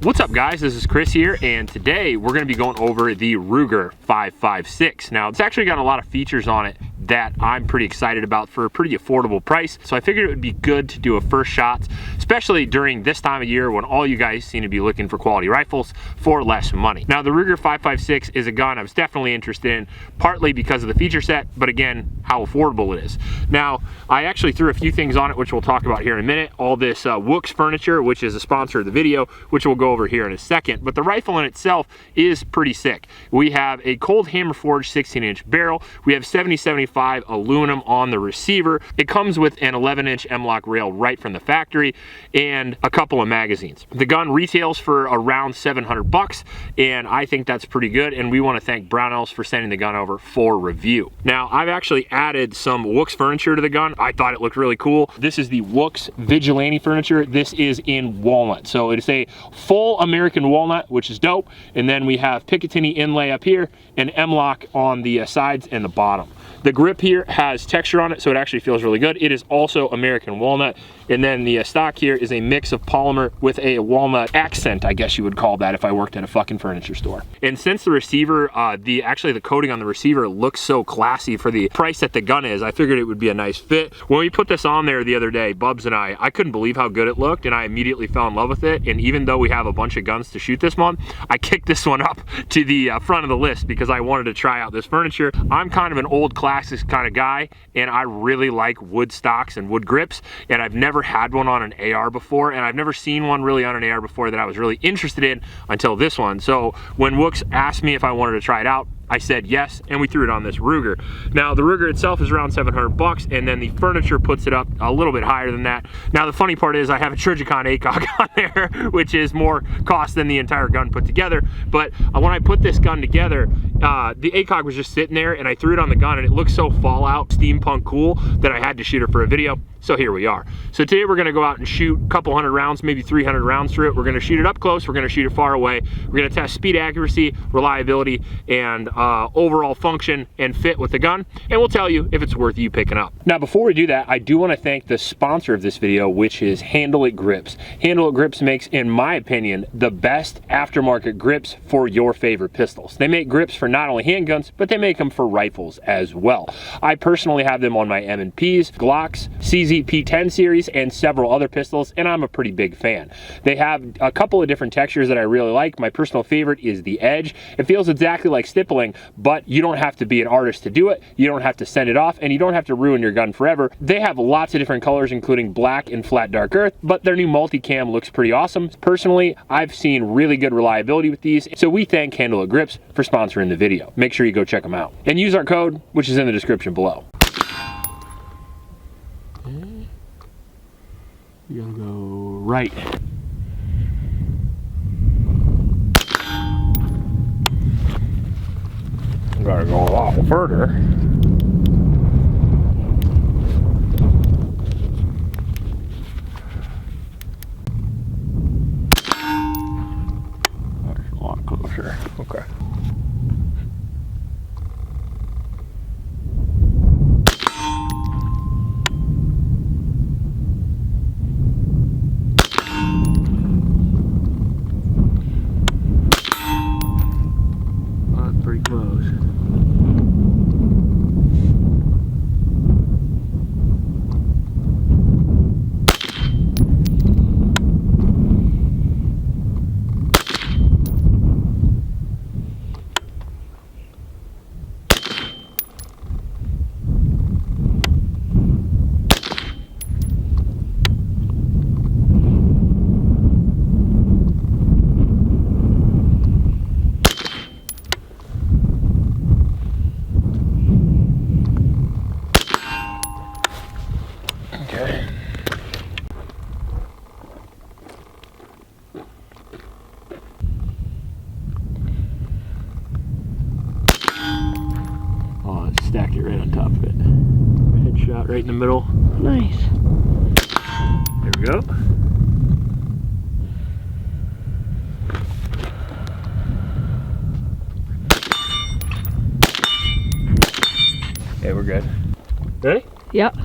What's up guys, this is Chris here, and today we're going to be going over the Ruger 556. Now it's actually got a lot of features on it that I'm pretty excited about for a pretty affordable price, so I figured it would be good to do a first shot, especially during this time of year when all you guys seem to be looking for quality rifles for less money. Now the Ruger 556 is a gun I was definitely interested in, partly because of the feature set, but again, how affordable it is. Now I actually threw a few things on it which we'll talk about here in a minute. All this Wooks furniture, which is a sponsor of the video, which we'll go over here in a second, but the rifle in itself is pretty sick. We have a cold hammer forged 16-inch barrel. We have 70/75 aluminum on the receiver. It comes with an 11-inch M-LOK rail right from the factory and a couple of magazines. The gun retails for around $700 and I think that's pretty good, and we want to thank Brownells for sending the gun over for review. Now I've actually added some Wooks furniture to the gun. I thought it looked really cool. This is the Wooks Vigilante furniture. This is in walnut, so it's a full American walnut, which is dope. And then we have Picatinny inlay up here and M-LOK on the sides and the bottom. The grip here has texture on it, so it actually feels really good. It is also American walnut. And then the stock here is a mix of polymer with a walnut accent, I guess you would call that if I worked at a fucking furniture store. And since the receiver, actually the coating on the receiver looks so classy for the price that the gun is, I figured it would be a nice fit. When we put this on there the other day, Bubs and I couldn't believe how good it looked, and I immediately fell in love with it. And even though we have a bunch of guns to shoot this month, I kicked this one up to the front of the list because I wanted to try out this furniture. I'm kind of an old classics kind of guy, and I really like wood stocks and wood grips, and I've never had one on an AR before, and I've never seen one really on an AR before that I was really interested in until this one. So when Wooks asked me if I wanted to try it out, I said yes, and we threw it on this Ruger. Now the Ruger itself is around $700, and then the furniture puts it up a little bit higher than that. Now the funny part is I have a Trijicon ACOG on there, which is more cost than the entire gun put together. But when I put this gun together, the ACOG was just sitting there, and I threw it on the gun, and it looked so Fallout steampunk cool that I had to shoot it for a video. So here we are. So today we're gonna go out and shoot a couple hundred rounds, maybe 300 rounds through it. We're gonna shoot it up close, we're gonna shoot it far away. We're gonna test speed accuracy, reliability, and overall function and fit with the gun, and we'll tell you if it's worth you picking up. Now before we do that, I do want to thank the sponsor of this video, which is Handle It Grips. Handle It Grips makes, in my opinion, the best aftermarket grips for your favorite pistols. They make grips for not only handguns, but they make them for rifles as well. I personally have them on my M&Ps, Glocks, CZP-10 series, and several other pistols, and I'm a pretty big fan. They have a couple of different textures that I really like. My personal favorite is the edge. It feels exactly like stippling, but you don't have to be an artist to do it. You don't have to send it off, and you don't have to ruin your gun forever. They have lots of different colors, including black and flat dark earth, but their new multicam looks pretty awesome. Personally, I've seen really good reliability with these, so we thank Handle It Grips for sponsoring the video. Make sure you go check them out. And use our code, which is in the description below. Okay. You gotta go right. Gotta go a lot further. That's a lot closer. Okay. That's pretty close. Okay. Oh, it stacked it right on top of it. Headshot right in the middle. Nice. There we go. Okay, we're good. Ready? Yep.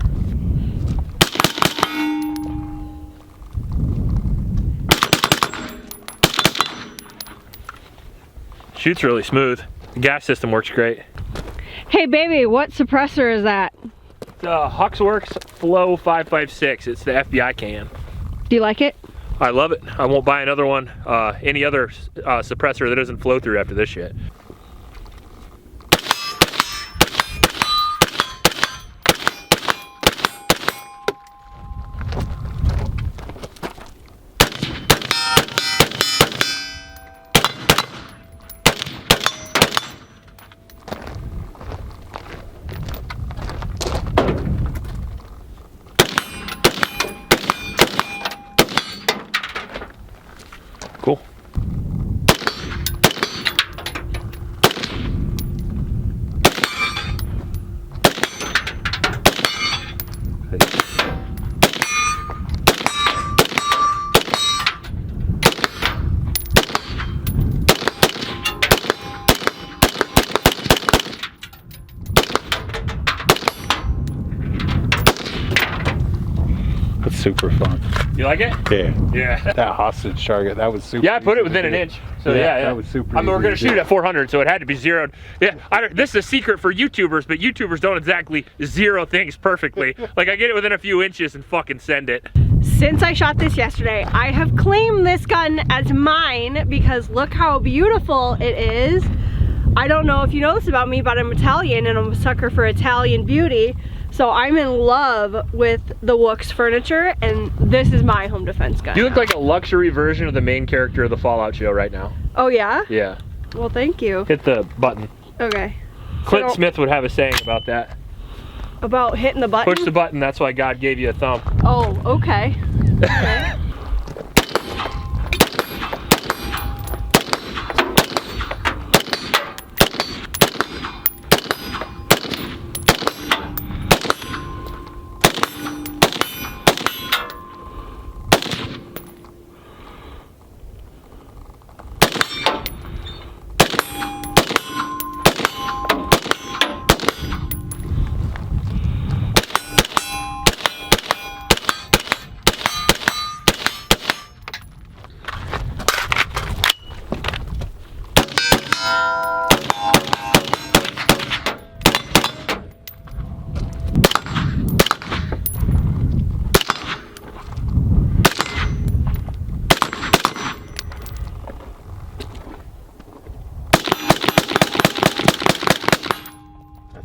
Shoots really smooth. The gas system works great. Hey baby, what suppressor is that? Huxworks Flow 556. It's the FBI can. Do you like it? I love it. I won't buy another one, any other suppressor that doesn't flow through after this shit. Cool. That's super fun. You like it? Yeah. Yeah. That hostage target, that was super. Yeah, I put it easy within to an do. inch. So yeah. That was super I mean, we're easy gonna to shoot do. at 400, so it had to be zeroed. Yeah, this is a secret for YouTubers, but YouTubers don't exactly zero things perfectly. Like I get it within a few inches and fucking send it. Since I shot this yesterday, I have claimed this gun as mine because look how beautiful it is. I don't know if you know this about me, but I'm Italian and I'm a sucker for Italian beauty. So I'm in love with the Wooks furniture, and this is my home defense gun. You look like a luxury version of the main character of the Fallout show right now. Oh yeah? Yeah. Well, thank you. Hit the button. Okay. Clint So, Smith would have a saying about that. about hitting the button? Push the button, that's why God gave you a thumb. Oh, okay. Okay.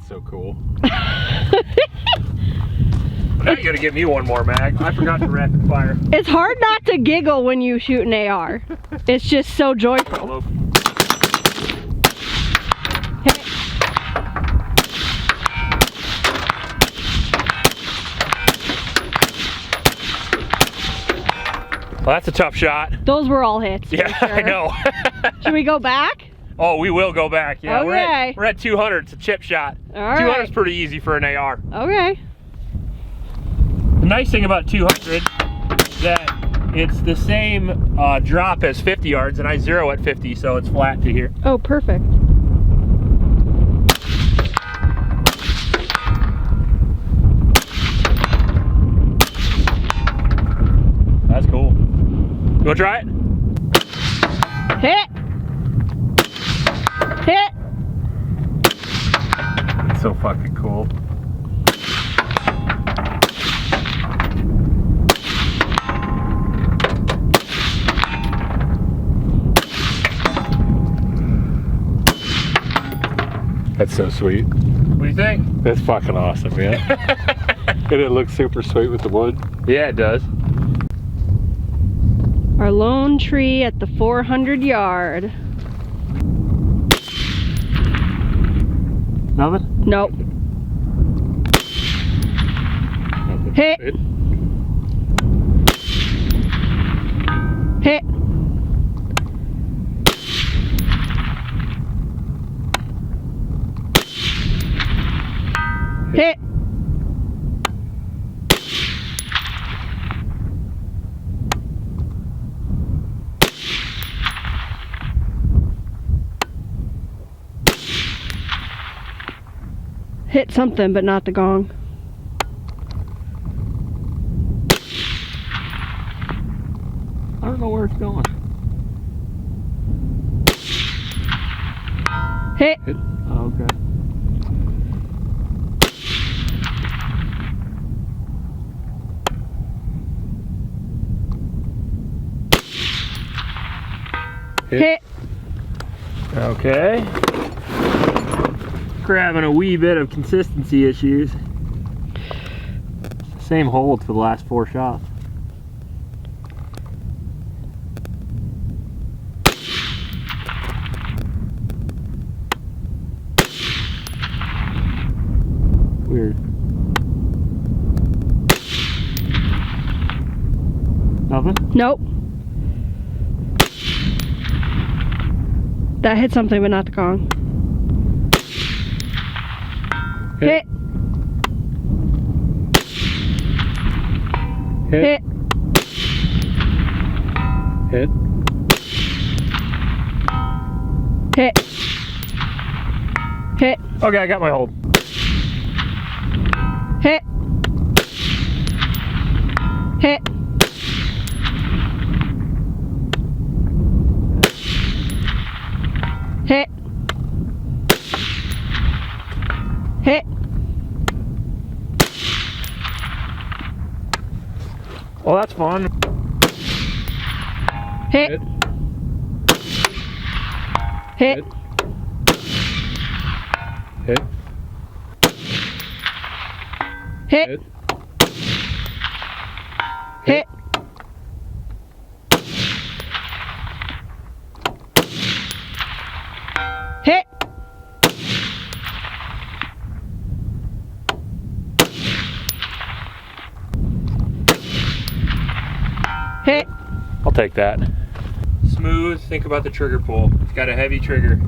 So cool. Now you gotta give me one more mag. I forgot to rapid fire. It's hard not to giggle when you shoot an AR. It's just so joyful. Hello. Hit it. Well, that's a tough shot. Those were all hits. for Yeah, sure. I know. Should we go back? Oh, we will go back. Yeah, Okay. we're at 200. It's a chip shot. All 200 right. is pretty easy for an AR. Okay. The nice thing about 200 is that it's the same drop as 50 yards, and I zero at 50, so it's flat to here. Oh, perfect. That's cool. You wanna try it? Hit. Hit. It's so fucking cool. That's so sweet. What do you think? That's fucking awesome, yeah. And it looks super sweet with the wood. Yeah, it does. Our lone tree at the 400 yard. Nothing? Nope. Hit. Hit. Hit. Hit something, but not the gong. I don't know where it's going. Hit. Hit. Oh, okay. Hit. Okay. We're having a wee bit of consistency issues. Same hold for the last 4 shots. Weird. Nothing? Nope. That hit something, but not the gong. Hit. Hit. Hit. Hit. Hit. Hit. Okay, I got my hold. Hit. Hit. Hit. Hit. Well, that's fun. Hit. Hit. Hit. Hit. Hit. Hit. Hit. Hit. I'll take that. Smooth, think about the trigger pull. It's got a heavy trigger.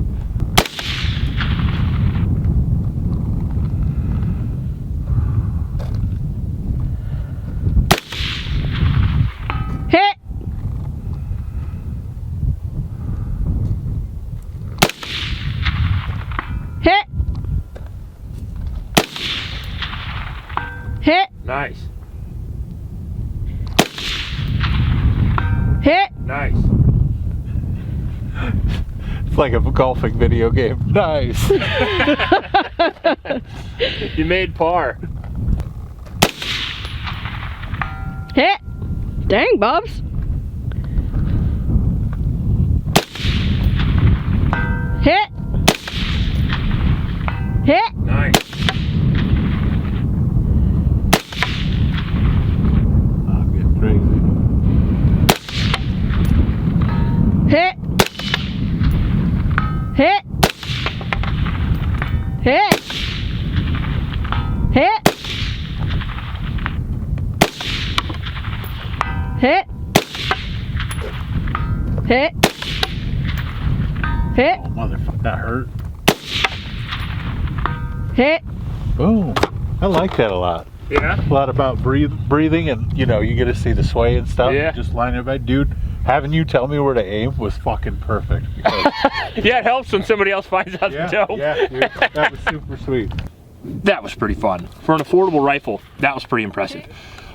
Hit. Hit. Hit. Nice. Hit. Nice. It's like a golfing video game. Nice. You made par. Hit. Dang, Bubs. Hit. Hit. Nice. I'm getting crazy. Hit. Hit. Hit. Hit. Hit. Hit. Hit. Oh, motherfucker, that hurt. Hit. Boom. I like that a lot. Yeah? A lot about breathing, and you know, you get to see the sway and stuff. Yeah. Just line it back, dude. Having you tell me where to aim was fucking perfect. Because, Yeah, it helps when somebody else finds out the dope. yeah, dude, that was super sweet. That was pretty fun. For an affordable rifle, that was pretty impressive.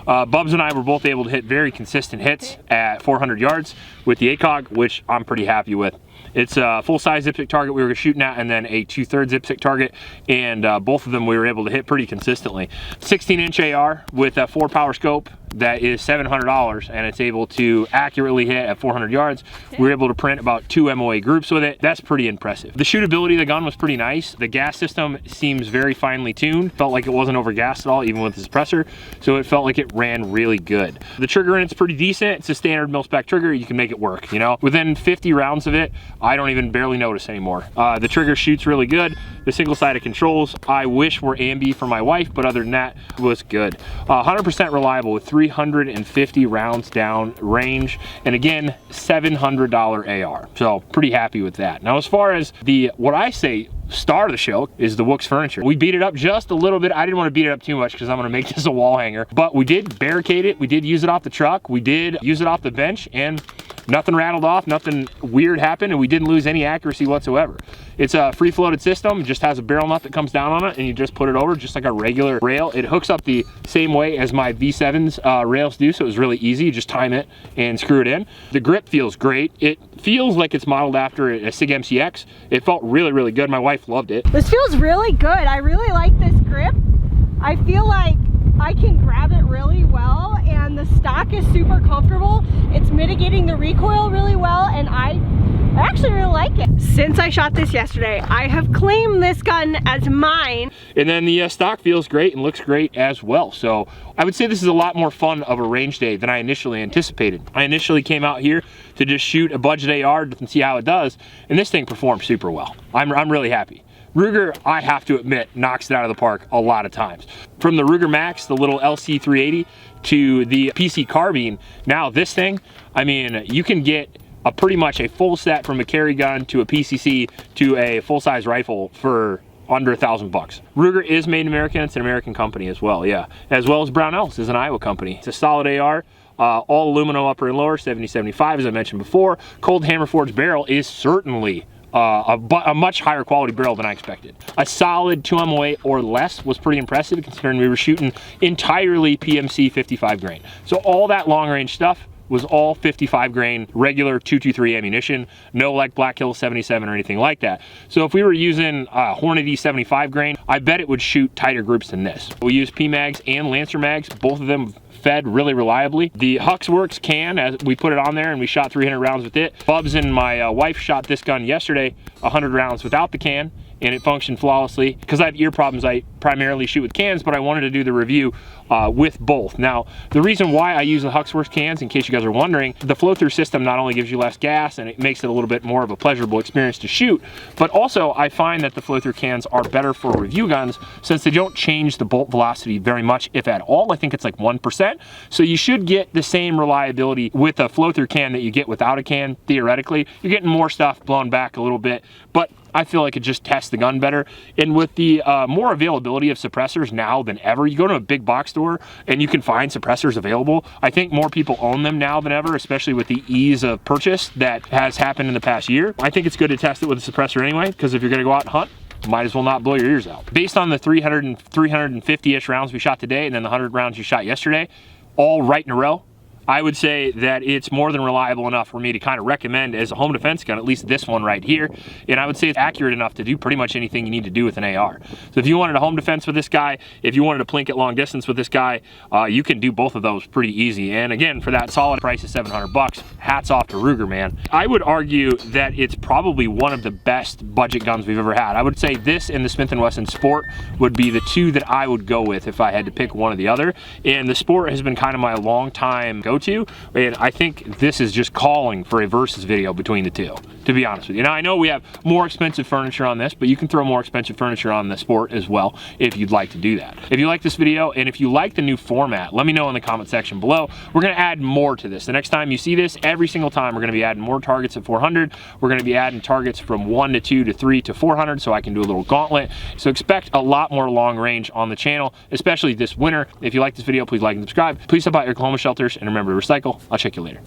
Bubs and I were both able to hit very consistent hits at 400 yards with the ACOG, which I'm pretty happy with. It's a full-size dipstick target we were shooting at, and then a 2/3 dipstick target, and both of them we were able to hit pretty consistently. 16-inch AR with a 4-power scope that is $700, and it's able to accurately hit at 400 yards. We were able to print about 2 MOA groups with it. That's pretty impressive. The shootability of the gun was pretty nice. The gas system seems very finely tuned. Felt like it wasn't overgassed at all, even with the suppressor, so it felt like it ran really good. The trigger in it's pretty decent. It's a standard mil-spec trigger. You can make it work, you know? Within 50 rounds of it, I don't even barely notice anymore. The trigger shoots really good. The single-sided controls, I wish were ambi for my wife, but other than that, it was good. 100% reliable with 350 rounds down range, and again, $700 AR. So pretty happy with that. Now, as far as the, what I say, star of the show is the Wooks furniture. We beat it up just a little bit. I didn't want to beat it up too much because I'm going to make this a wall hanger, but we did barricade it. We did use it off the truck. We did use it off the bench, and nothing rattled off, nothing weird happened, and we didn't lose any accuracy whatsoever. It's a free floated system. It just has a barrel nut that comes down on it, and you just put it over just like a regular rail. It hooks up the same way as my V7's rails do, so it was really easy. You just time it and screw it in. The grip feels great. It feels like it's modeled after a SIG MCX. It felt really, really good. My wife loved it. This feels really good. I really like this grip. I feel like I can grab it really well, and the stock is super comfortable. It's mitigating the recoil really well, and I actually really like it. Since I shot this yesterday, I have claimed this gun as mine. And then the stock feels great and looks great as well. So I would say this is a lot more fun of a range day than I initially anticipated. I initially came out here to just shoot a budget AR and see how it does, and this thing performed super well. I'm really happy. Ruger, I have to admit, knocks it out of the park a lot of times. From the Ruger Max, the little LC380, to the PC carbine, now this thing, I mean, you can get pretty much a full set from a carry gun to a PCC to a full-size rifle for under $1,000 bucks. Ruger is made in America. It's an American company as well, yeah. As well as Brownells is an Iowa company. It's a solid AR. All aluminum upper and lower, 70-75 as I mentioned before. Cold hammer forged barrel is certainly a much higher quality barrel than I expected. A solid 2 MOA or less was pretty impressive considering we were shooting entirely PMC 55 grain. So all that long range stuff was all 55 grain regular 223 ammunition, no like Black Hill 77 or anything like that. So if we were using Hornady 75 grain, I bet it would shoot tighter groups than this. We use PMags and Lancer mags, both of them fed really reliably. The Huxworks can, as we put it on there and we shot 300 rounds with it. Bubs and my wife shot this gun yesterday 100 rounds without the can, and it functioned flawlessly. Because I have ear problems, I primarily shoot with cans, but I wanted to do the review with both. Now, the reason why I use the Huxworks cans, in case you guys are wondering, the flow-through system not only gives you less gas and it makes it a little bit more of a pleasurable experience to shoot, but also I find that the flow-through cans are better for review guns since they don't change the bolt velocity very much, if at all. I think it's like 1%. So you should get the same reliability with a flow-through can that you get without a can, theoretically. You're getting more stuff blown back a little bit, but I feel like it just tests the gun better. And with the more availability of suppressors now than ever, you go to a big box store and you can find suppressors available. I think more people own them now than ever, especially with the ease of purchase that has happened in the past year. I think it's good to test it with a suppressor anyway, because if you're gonna go out and hunt, might as well not blow your ears out. Based on the 350-ish rounds we shot today and then the 100 rounds you shot yesterday, all right in a row, I would say that it's more than reliable enough for me to kind of recommend as a home defense gun, at least this one right here. And I would say it's accurate enough to do pretty much anything you need to do with an AR. So if you wanted a home defense with this guy, if you wanted to plink at long distance with this guy, you can do both of those pretty easy. And again, for that solid price of 700 bucks, hats off to Ruger, man. I would argue that it's probably one of the best budget guns we've ever had. I would say this and the Smith & Wesson Sport would be the two that I would go with if I had to pick one or the other. And the Sport has been kind of my long time go-to, and I think this is just calling for a versus video between the two, to be honest with you. Now, I know we have more expensive furniture on this, but you can throw more expensive furniture on the Sport as well if you'd like to do that. If you like this video and if you like the new format, let me know in the comment section below. We're going to add more to this. The next time you see this, every single time we're going to be adding more targets at 400. We're going to be adding targets from 1 to 2 to 3 to 400, so I can do a little gauntlet. So expect a lot more long range on the channel, especially this winter. If you like this video, please like and subscribe. Please help out your Oklahoma shelters, and remember to recycle. I'll check you later.